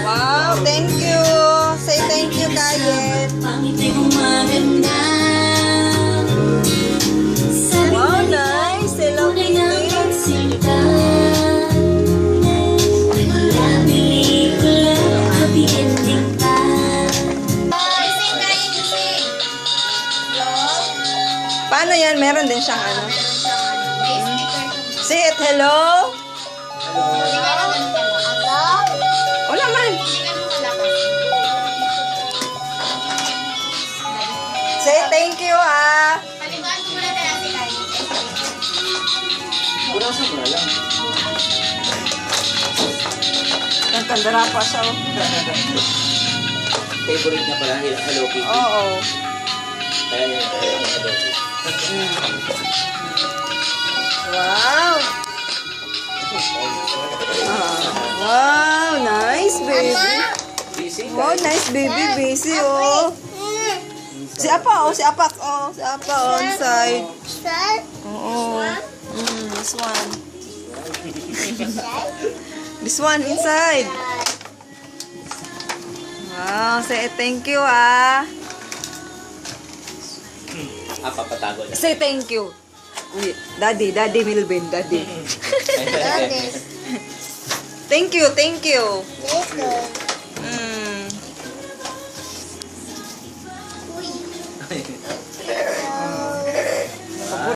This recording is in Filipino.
Wow, thank you. Say thank you, Kayet. Wow, nice. Hello, Kitty. Paano yan? Meron din siyang ano? Say it, hello? Wala man. Say thank you, ah. Kurasa mo na lang. Nagkandara pa siya, oh. Favorite na pala nila, Hello Kitty. Oo. Kaya niya yung Hello Kitty. Wow. Wow, nice, baby. Busy Wow, nice, baby. Busy, oh. Si Apa, oh. Si Apa, oh. Si Apa, oh. Inside. Oo. This one. This one, inside. Wow, say thank you, ah. Papatago na. Say thank you. Wait, Daddy Milvin, Daddy. Thank you, thank you.